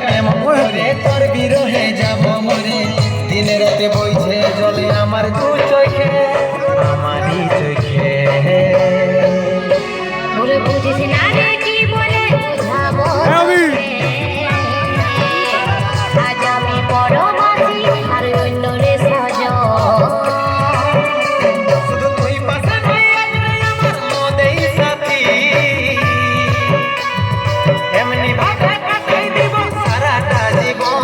কেমন করে তোর বিরহে যাব মরে দিনে রাতে বইছে জলে আমার দু চোখে আমারই চোখে ওরে বুঝিস না রে কি বলে বুঝাবো আজ আমি বড় মাঝি আর অন্য রে সজ শুধু তুই পাশে নাই আমার মদেই সাথী এমনি ভাবে কাটাই দিব সারাটা জীবন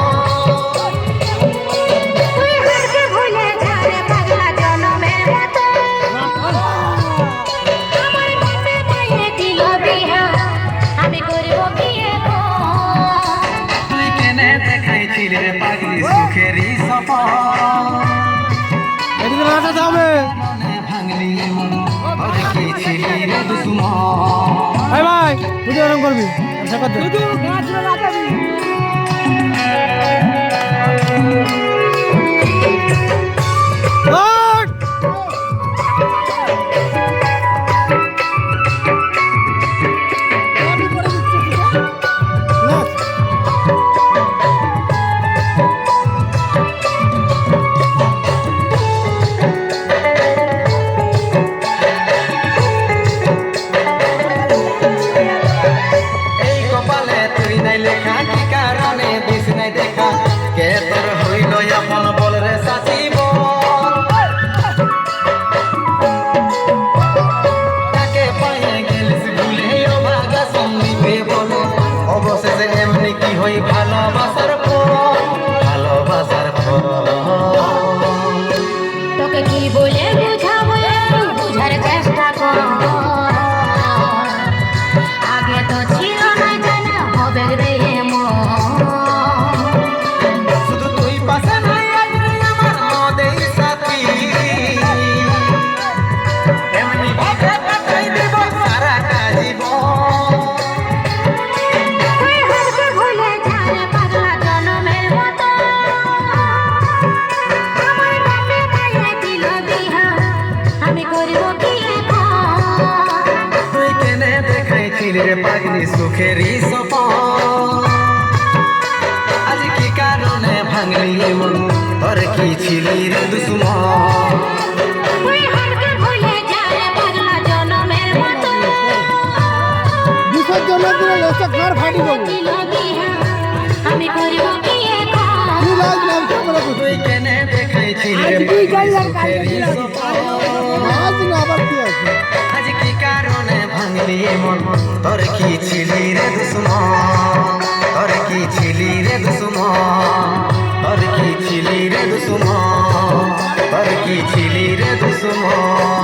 তুই হারকে ভুলে যা রে পাগলা জনমের মতো আমার মনে মায়ে দিল বিহা আমি করব কি তুই কেনে দেখাইছিলি রে পাগলি সুখেরই সফর এদিকে রাখা যাবে ভাঙলি মন আর কি ছিলি রে দুশ্মন ভাই ভাই তুই এরকম করবি আশা করতে এই কপালে তুই নাই লেখা কি কারণে দিস নাই দেখা কে তোর হইল আপন বল রে সাথী বল তাকে পায়ে গেলিস ভুলে অভাগা সন্দীপে বলে অবশেষে এমনি কি হই ভালোবাসার ফল ভালোবাসার ফল তোকে কি বলে বুঝাবো বুঝার চেষ্টা কর আগে তো ছিল না জানা হবে রে শুধু তুই পাশে নাই আমার মদেই সাথী এমনি ভাবে কাটাই দেব সারাটা জীবন তুই হারকে ভুলে যা রে পাগলা জনমের মতো আমার বাপে মায়ে দিল বিহা আমি করব কি তুই কেনে দেখাইছিলি রে পাগলি সুখেরই সফর আজ কি কারণে ভাঙলি মন তোর কি ছিলি রে দুশ্মন তুই হারকে ভুলে যা রে পাগলা জনমের মতো দুশোর জন্য দিলে লোকটা ঘর ফাটি দেবো দিল বিহা আমি করব কি তুই লাগলাম ক্যামেরা করতে তুই কেনে দেখাইছিলি রে আজ তুই পাগলি গাইলাম সুখেরই সফর আজ না আবার কি আছে আজ কি কারণে ভাঙলি মন তোর কি ছিলি রে দুশ্মন তোর কি ছিলি রে দুশ্মন তোর কি ছিলি রে দুশ্মন তোর কি ছিলি রে দুশ্মন